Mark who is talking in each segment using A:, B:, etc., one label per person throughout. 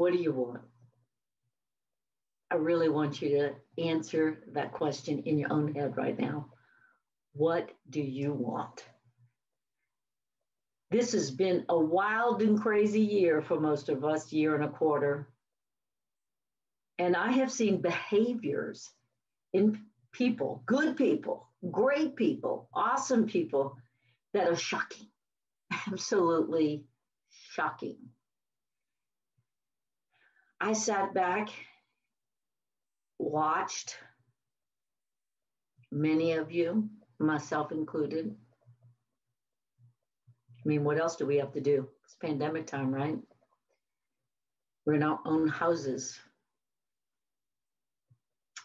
A: What do you want? I really want you to answer that question in your own head right now. What do you want? This has been a wild and crazy year for most of us, year and a quarter. And I have seen behaviors in people, good people, great people, awesome people that are shocking, absolutely shocking. I sat back, watched many of you, myself included. I mean, what else do we have to do? It's pandemic time, right? We're in our own houses,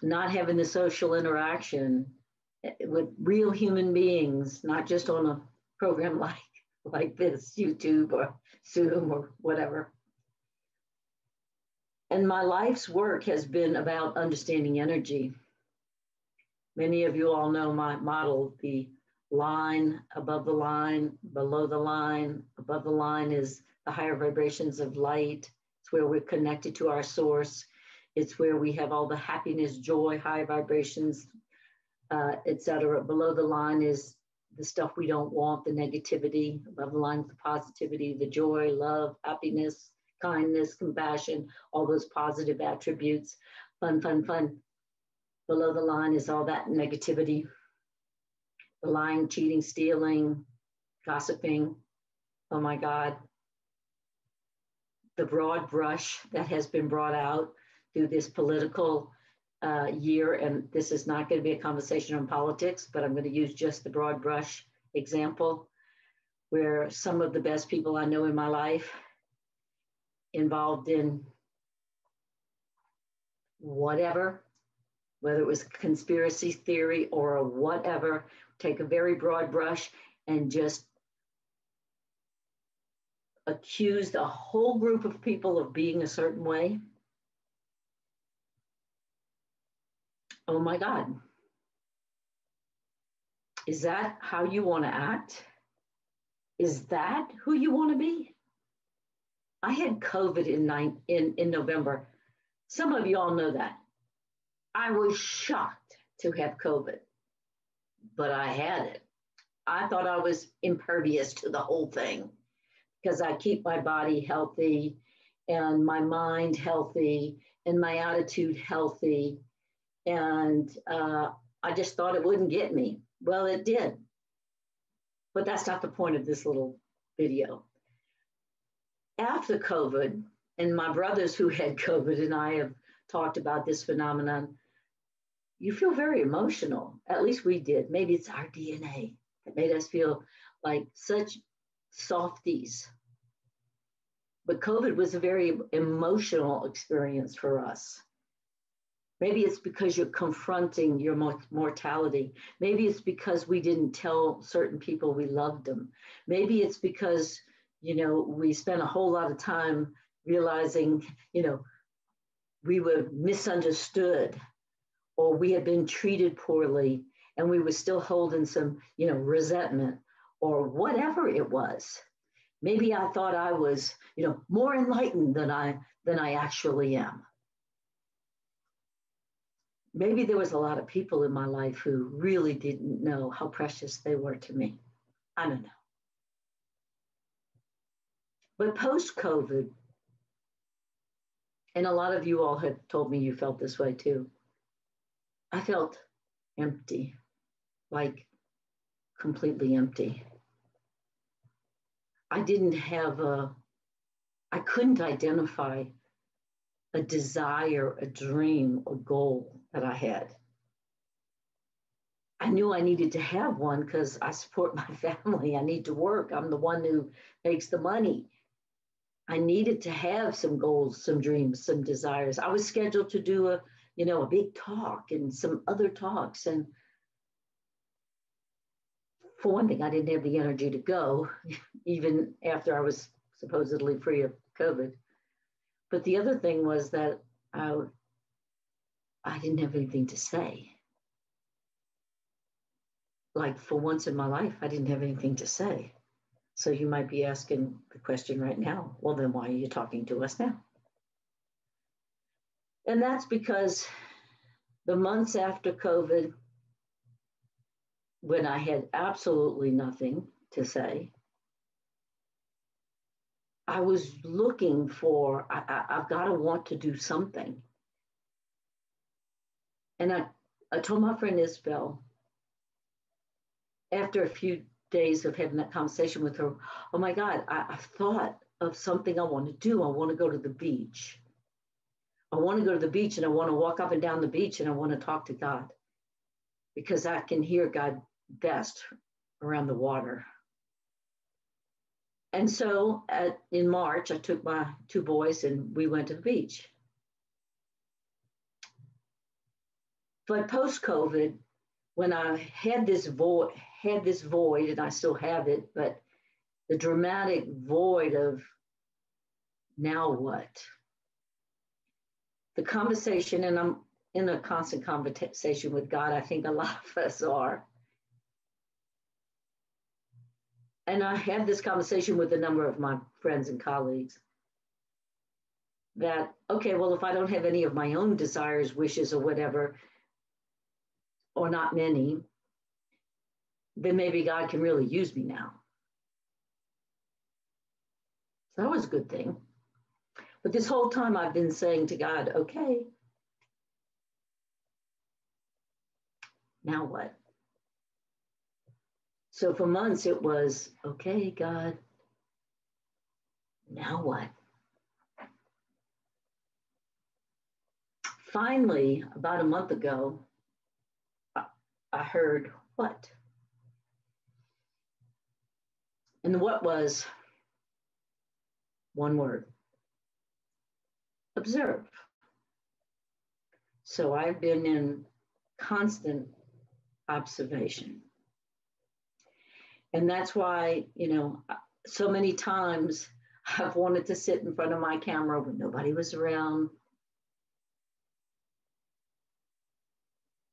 A: not having the social interaction with real human beings, not just on a program like this, YouTube or Zoom or whatever. And my life's work has been about understanding energy. Many of you all know my model, the line, above the line, below the line. Above the line is the higher vibrations of light. It's where we're connected to our source. It's where we have all the happiness, joy, high vibrations, etc. Below the line is the stuff we don't want, the negativity. Above the line is the positivity, the joy, love, happiness, kindness, compassion, all those positive attributes. Fun, fun, fun. Below the line is all that negativity. The lying, cheating, stealing, gossiping. Oh my God. The broad brush that has been brought out through this political year. And this is not going to be a conversation on politics, but I'm going to use just the broad brush example, where some of the best people I know in my life involved in whatever, whether it was conspiracy theory or whatever, take a very broad brush and just accused a whole group of people of being a certain way. Oh my God. Is that how you want to act? Is that who you want to be? I had COVID in November. Some of you all know that. I was shocked to have COVID, but I had it. I thought I was impervious to the whole thing because I keep my body healthy and my mind healthy and my attitude healthy. And I just thought it wouldn't get me. Well, it did. But that's not the point of this little video. After COVID, and my brothers who had COVID and I have talked about this phenomenon, you feel very emotional. At least we did. Maybe it's our DNA that made us feel like such softies. But COVID was a very emotional experience for us. Maybe it's because you're confronting your mortality. Maybe it's because we didn't tell certain people we loved them. Maybe it's because, we spent a whole lot of time realizing, we were misunderstood or we had been treated poorly and we were still holding some, resentment or whatever it was. Maybe I thought I was, more enlightened than I actually am. Maybe there was a lot of people in my life who really didn't know how precious they were to me. I don't know. But post-COVID, and a lot of you all have told me you felt this way too, I felt empty, like completely empty. I couldn't identify a desire, a dream, a goal that I had. I knew I needed to have one because I support my family. I need to work. I'm the one who makes the money. I needed to have some goals, some dreams, some desires. I was scheduled to do a big talk and some other talks. And for one thing, I didn't have the energy to go, even after I was supposedly free of COVID. But the other thing was that I didn't have anything to say. Like for once in my life, I didn't have anything to say. So you might be asking the question right now, well, then why are you talking to us now? And that's because the months after COVID, when I had absolutely nothing to say, I was looking for, I've got to want to do something. And I told my friend Isabel, after a few days of having that conversation with her, oh my God, I've thought of something I want to do. I want to go to the beach. I want to go to the beach and I want to walk up and down the beach and I want to talk to God because I can hear God best around the water. And so in March, I took my two boys and we went to the beach. But post-COVID, when I had this void, and I still have it, but the dramatic void of now what? The conversation, and I'm in a constant conversation with God, I think a lot of us are. And I had this conversation with a number of my friends and colleagues that, okay, well, if I don't have any of my own desires, wishes, or whatever, or not many, then maybe God can really use me now. So that was a good thing. But this whole time I've been saying to God, okay, now what? So for months it was, okay, God, now what? Finally, about a month ago, I heard what? And the what was one word: observe. So I've been in constant observation. And that's why, so many times I've wanted to sit in front of my camera when nobody was around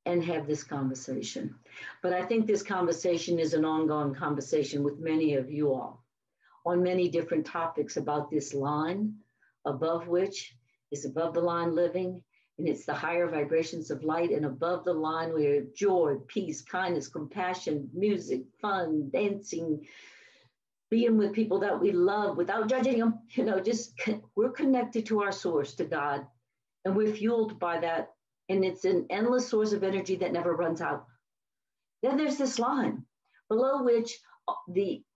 A: and have this conversation. But I think this conversation is an ongoing conversation with many of you all on many different topics about this line, above which is above the line living, and it's the higher vibrations of light, and above the line we have joy, peace, kindness, compassion, music, fun, dancing, being with people that we love without judging them, we're connected to our source, to God, and we're fueled by that. And it's an endless source of energy that never runs out. Then there's this line below which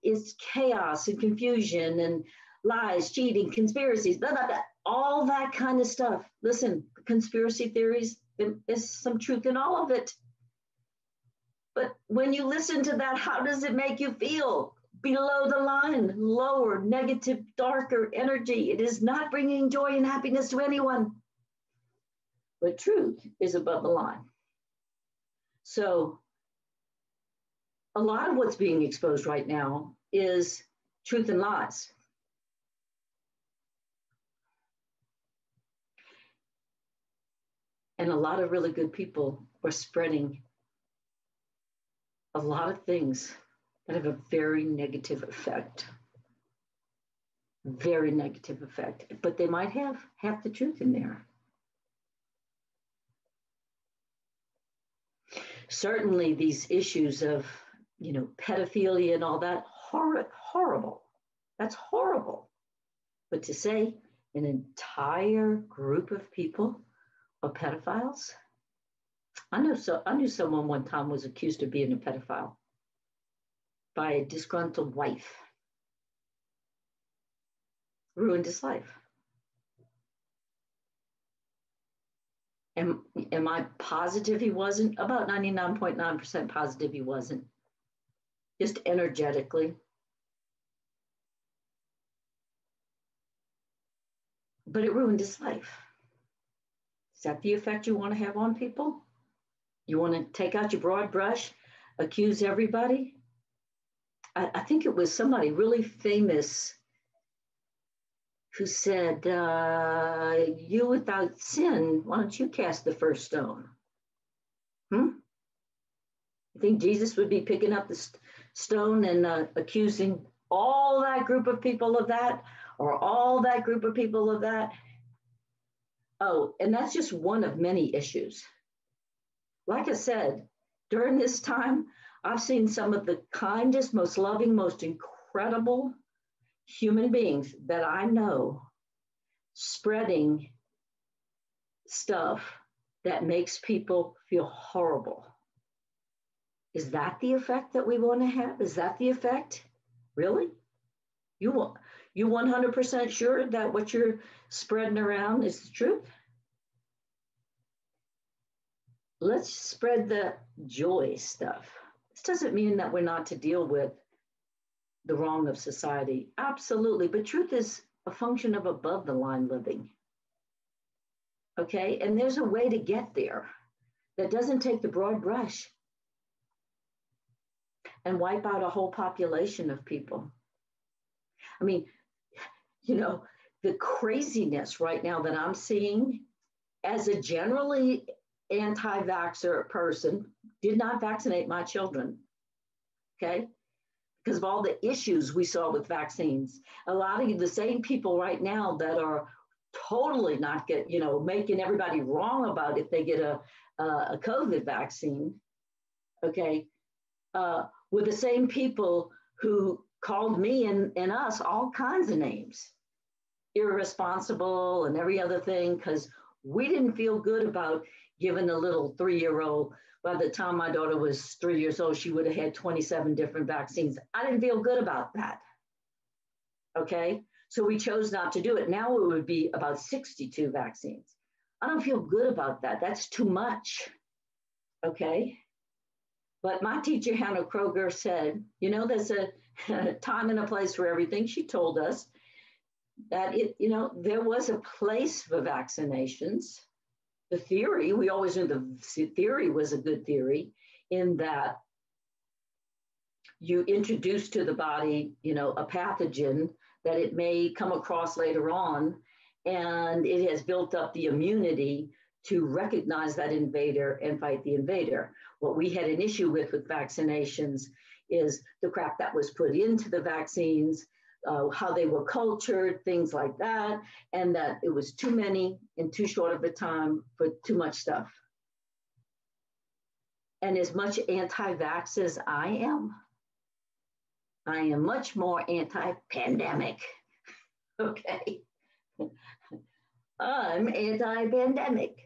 A: is chaos and confusion and lies, cheating, conspiracies, blah, blah, blah, all that kind of stuff. Listen, conspiracy theories, there's some truth in all of it. But when you listen to that, how does it make you feel? Below the line, lower, negative, darker energy. It is not bringing joy and happiness to anyone. But truth is above the line. So a lot of what's being exposed right now is truth and lies. And a lot of really good people are spreading a lot of things that have a very negative effect. Very negative effect. But they might have half the truth in there. Certainly these issues of, pedophilia and all that, horrible. That's horrible. But to say an entire group of people are pedophiles, I knew someone one time was accused of being a pedophile by a disgruntled wife. Ruined his life. Am I positive he wasn't? About 99.9% positive he wasn't. Just energetically. But it ruined his life. Is that the effect you want to have on people? You want to take out your broad brush, accuse everybody? I think it was somebody really famous who said, you without sin, why don't you cast the first stone? You think Jesus would be picking up the stone and accusing all that group of people of that, or all that group of people of that? Oh, and that's just one of many issues. Like I said, during this time, I've seen some of the kindest, most loving, most incredible human beings that I know spreading stuff that makes people feel horrible. Is that the effect that we want to have? Is that the effect? Really? You 100% sure that what you're spreading around is the truth? Let's spread the joy stuff. This doesn't mean that we're not to deal with the wrong of society. Absolutely. But truth is a function of above the line living. Okay. And there's a way to get there that doesn't take the broad brush and wipe out a whole population of people. I mean, you know, the craziness right now that I'm seeing as a generally anti-vaxxer person, did not vaccinate my children. Okay. Because of all the issues we saw with vaccines. A lot of the same people right now that are totally not making everybody wrong about if they get a COVID vaccine, okay, were the same people who called me and us all kinds of names, irresponsible and every other thing, because we didn't feel good about giving a little 3-year-old. By the time my daughter was 3 years old, she would have had 27 different vaccines. I didn't feel good about that. Okay. So we chose not to do it. Now it would be about 62 vaccines. I don't feel good about that. That's too much. Okay. But my teacher, Hannah Kroger, said, there's a time and a place for everything. She told us that there was a place for vaccinations. The theory, we always knew the theory was a good theory in that you introduce to the body, a pathogen that it may come across later on, and it has built up the immunity to recognize that invader and fight the invader. What we had an issue with vaccinations is the crap that was put into the vaccines, how they were cultured, things like that, and that it was too many in too short of a time for too much stuff. And as much anti-vax as I am much more anti-pandemic. Okay. I'm anti-pandemic.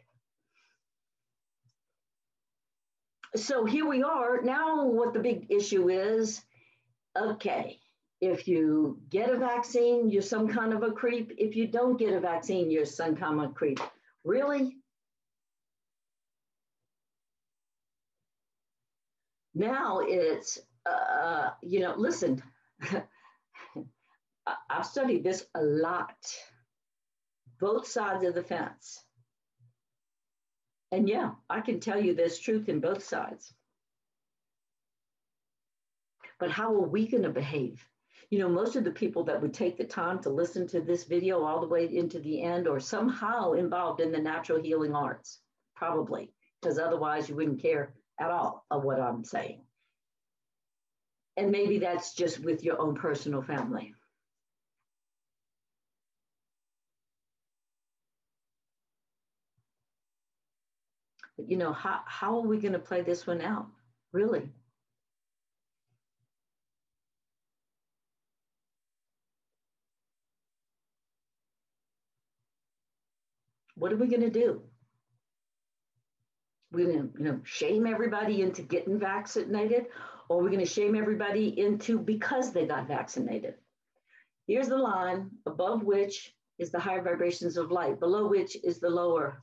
A: So here we are. Now what the big issue is, okay, if you get a vaccine, you're some kind of a creep. If you don't get a vaccine, you're some kind of a creep. Really? Now it's, listen, I've studied this a lot, both sides of the fence. And yeah, I can tell you there's truth in both sides. But how are we going to behave? Most of the people that would take the time to listen to this video all the way into the end are somehow involved in the natural healing arts, probably, because otherwise you wouldn't care at all of what I'm saying. And maybe that's just with your own personal family. But how are we going to play this one out? Really? What are we going to do? We're going to, shame everybody into getting vaccinated, or we're going to shame everybody into because they got vaccinated. Here's the line, above which is the higher vibrations of light, below which is the lower.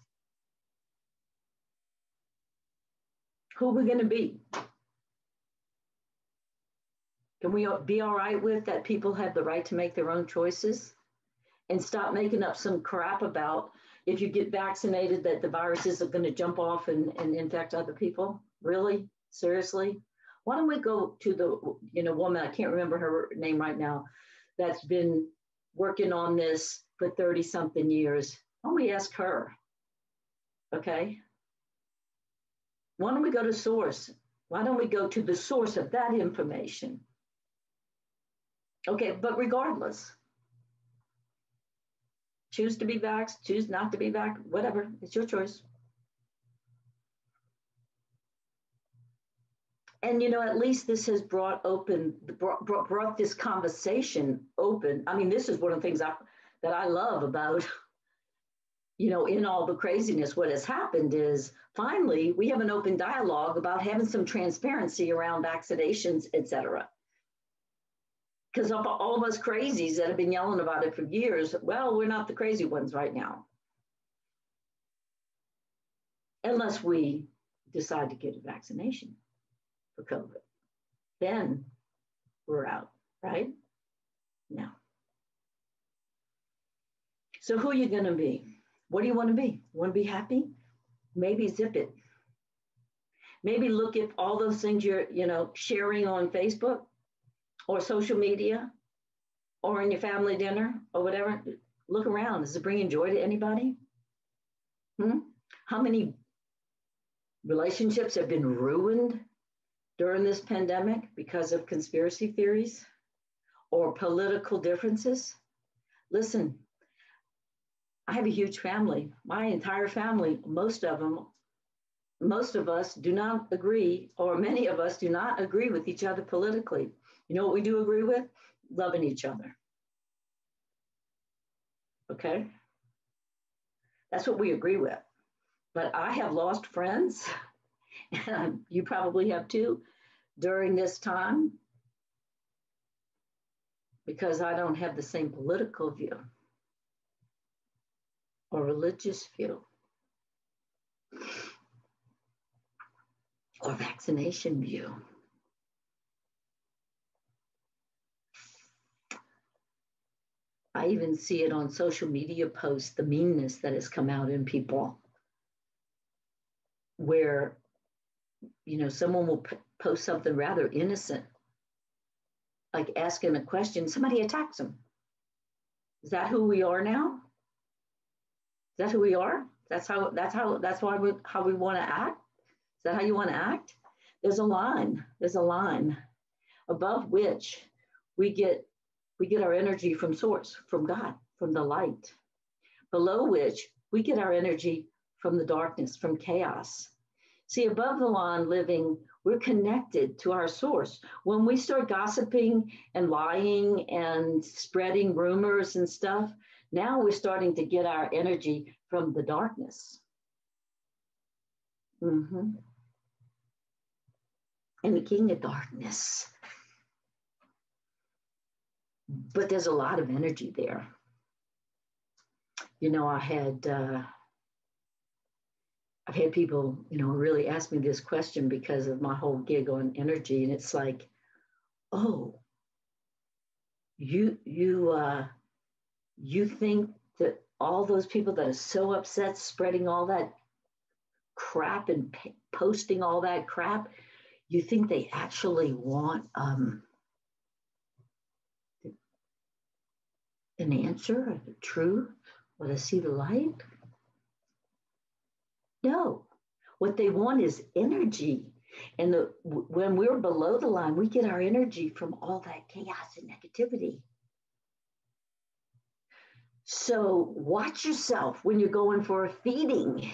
A: Who are we going to be? Can we be all right with that people have the right to make their own choices and stop making up some crap about if you get vaccinated that the viruses are going to jump off and infect other people? Really? Seriously? Why don't we go to the woman, I can't remember her name right now, that's been working on this for 30 something years. Why don't we ask her? Okay. Why don't we go to source? Why don't we go to the source of that information? Okay, but regardless, Choose to be vaxxed, choose not to be vaxxed, whatever. It's your choice. And at least this has brought this conversation open. I mean, this is one of the things that I love about in all the craziness. What has happened is finally we have an open dialogue about having some transparency around vaccinations, et cetera. Because all of us crazies that have been yelling about it for years, well, we're not the crazy ones right now. Unless we decide to get a vaccination for COVID. Then we're out, right? No. So who are you going to be? What do you want to be? You want to be happy? Maybe zip it. Maybe look at all those things you're, sharing on Facebook or social media or in your family dinner or whatever. Look around. Is it bringing joy to anybody? How many relationships have been ruined during this pandemic because of conspiracy theories or political differences? Listen, I have a huge family. My entire family, most of us do not agree, or many of us do not agree with each other politically. You know what we do agree with? Loving each other. Okay? That's what we agree with. But I have lost friends, and you probably have too, during this time, because I don't have the same political view or religious view or vaccination view. I even see it on social media posts, the meanness that has come out in people, where, someone will post something rather innocent, like asking a question, somebody attacks them. Is that who we are now? Is that who we are? That's how we want to act? Is that how you want to act? There's a line above which we get our energy from source, from God, from the light. Below which we get our energy from the darkness, from chaos. See, above the line living, we're connected to our source. When we start gossiping and lying and spreading rumors and stuff, now we're starting to get our energy from the darkness. And the king of darkness. But there's a lot of energy there. I've had people, really ask me this question because of my whole gig on energy. And it's like, oh, you think that all those people that are so upset spreading all that crap and posting all that crap, you think they actually want an answer or the truth or to see the light? No, what they want is energy. And when we're below the line, we get our energy from all that chaos and negativity. So watch yourself when you're going for a feeding.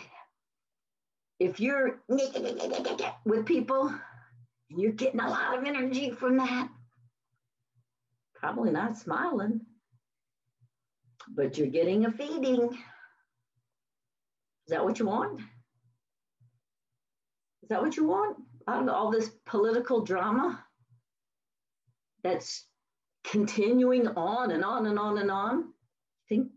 A: If you're with people and you're getting a lot of energy from that, probably not smiling, but you're getting a feeding. Is that what you want? Is that what you want? Out of all this political drama that's continuing on and on and on and on? Think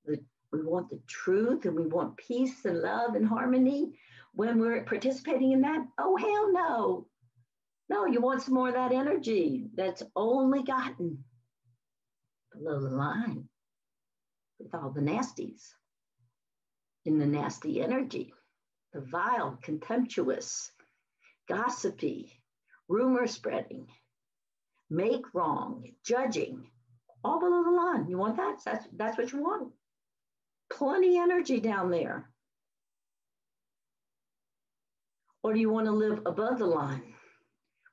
A: that we want the truth and we want peace and love and harmony when we're participating in that? Oh, hell no. No, you want some more of that energy that's only gotten below the line with all the nasties in the nasty energy, the vile, contemptuous, gossipy, rumor spreading, make wrong, judging, all below the line. You want that? That's what you want. Plenty energy down there. Or do you want to live above the line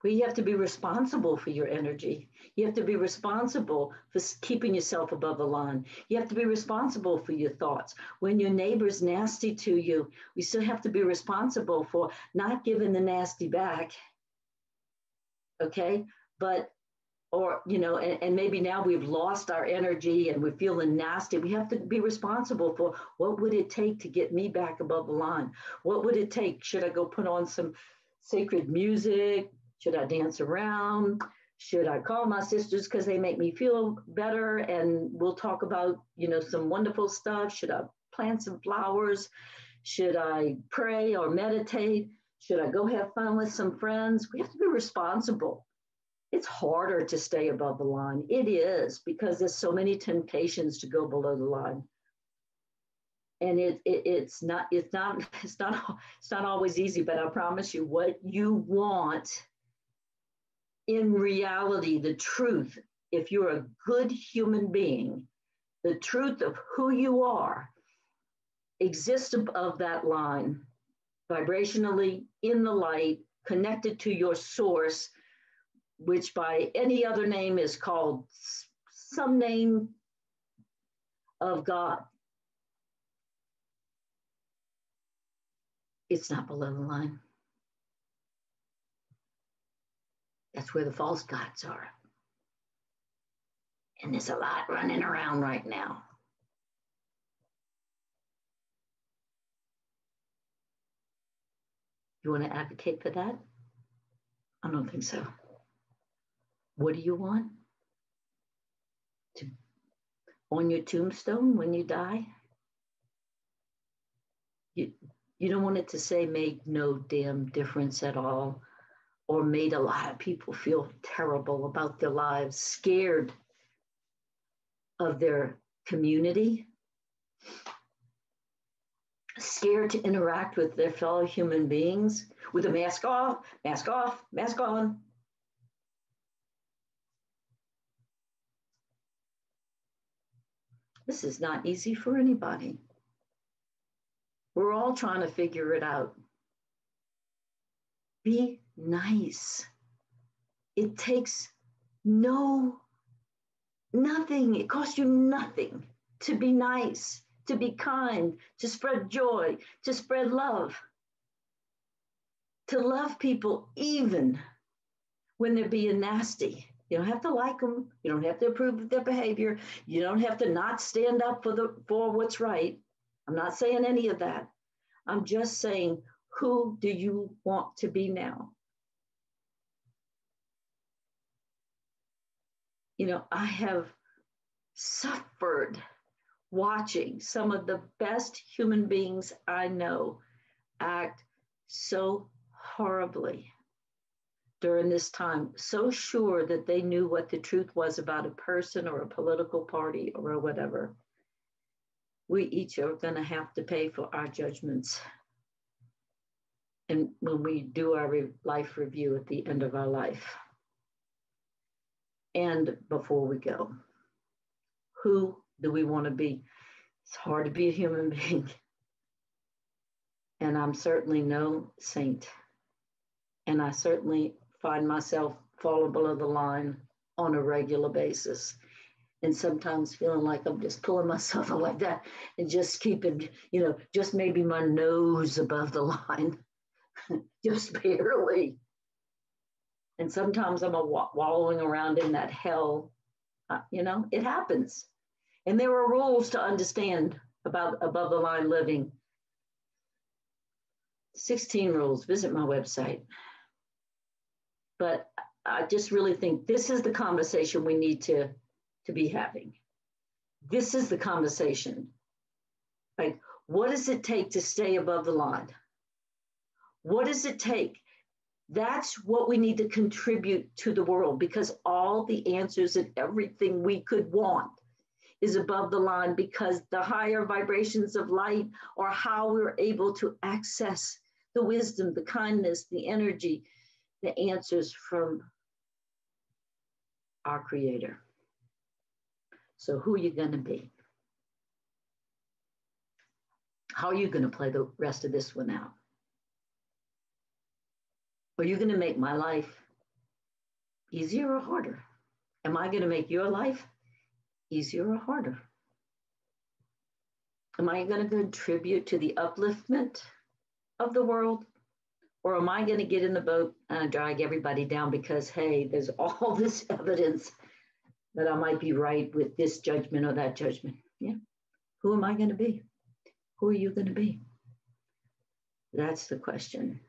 A: But you have to be responsible for your energy. You have to be responsible for keeping yourself above the line. You have to be responsible for your thoughts. When your neighbor's nasty to you, we still have to be responsible for not giving the nasty back. Okay. But, or, and maybe now we've lost our energy and we're feeling nasty. We have to be responsible for what would it take to get me back above the line? What would it take? Should I go put on some sacred music? Should I dance around? Should I call my sisters because they make me feel better? And we'll talk about, some wonderful stuff. Should I plant some flowers? Should I pray or meditate? Should I go have fun with some friends? We have to be responsible. It's harder to stay above the line. It is, because there's so many temptations to go below the line. And it's not always easy, but I promise you, what you want in reality, the truth, if you're a good human being, the truth of who you are exists above that line, vibrationally, in the light, connected to your source, which by any other name is called some name of God. It's not below the line. That's where the false gods are. And there's a lot running around right now. You want to advocate for that? I don't think so. What do you want? On your tombstone when you die? You don't want it to say made no damn difference at all, or made a lot of people feel terrible about their lives, scared of their community, scared to interact with their fellow human beings with a mask off, mask on. This is not easy for anybody. We're all trying to figure it out. Be nice. It takes nothing. It costs you nothing to be nice, to be kind, to spread joy, to spread love, to love people even when they're being nasty. You don't have to like them. You don't have to approve of their behavior. You don't have to not stand up for what's right. I'm not saying any of that. I'm just saying, who do you want to be now? I have suffered watching some of the best human beings I know act so horribly during this time, so sure that they knew what the truth was about a person or a political party or whatever. We each are going to have to pay for our judgments. And when we do our life review at the end of our life. And before we go, who do we want to be? It's hard to be a human being. And I'm certainly no saint. And I certainly find myself falling below the line on a regular basis. And sometimes feeling like I'm just pulling myself up like that and just keeping, just maybe my nose above the line, just barely. And sometimes I'm wallowing around in that hell. It happens. And there are rules to understand about above the line living. 16 rules. Visit my website. But I just really think this is the conversation we need to be having. This is the conversation. Like, what does it take to stay above the line? What does it take? That's what we need to contribute to the world, because all the answers and everything we could want is above the line, because the higher vibrations of light are how we're able to access the wisdom, the kindness, the energy, the answers from our Creator. So who are you going to be? How are you going to play the rest of this one out? Are you going to make my life easier or harder? Am I going to make your life easier or harder? Am I going to contribute to the upliftment of the world? Or am I going to get in the boat and drag everybody down because, hey, there's all this evidence that I might be right with this judgment or that judgment? Yeah. Who am I going to be? Who are you going to be? That's the question.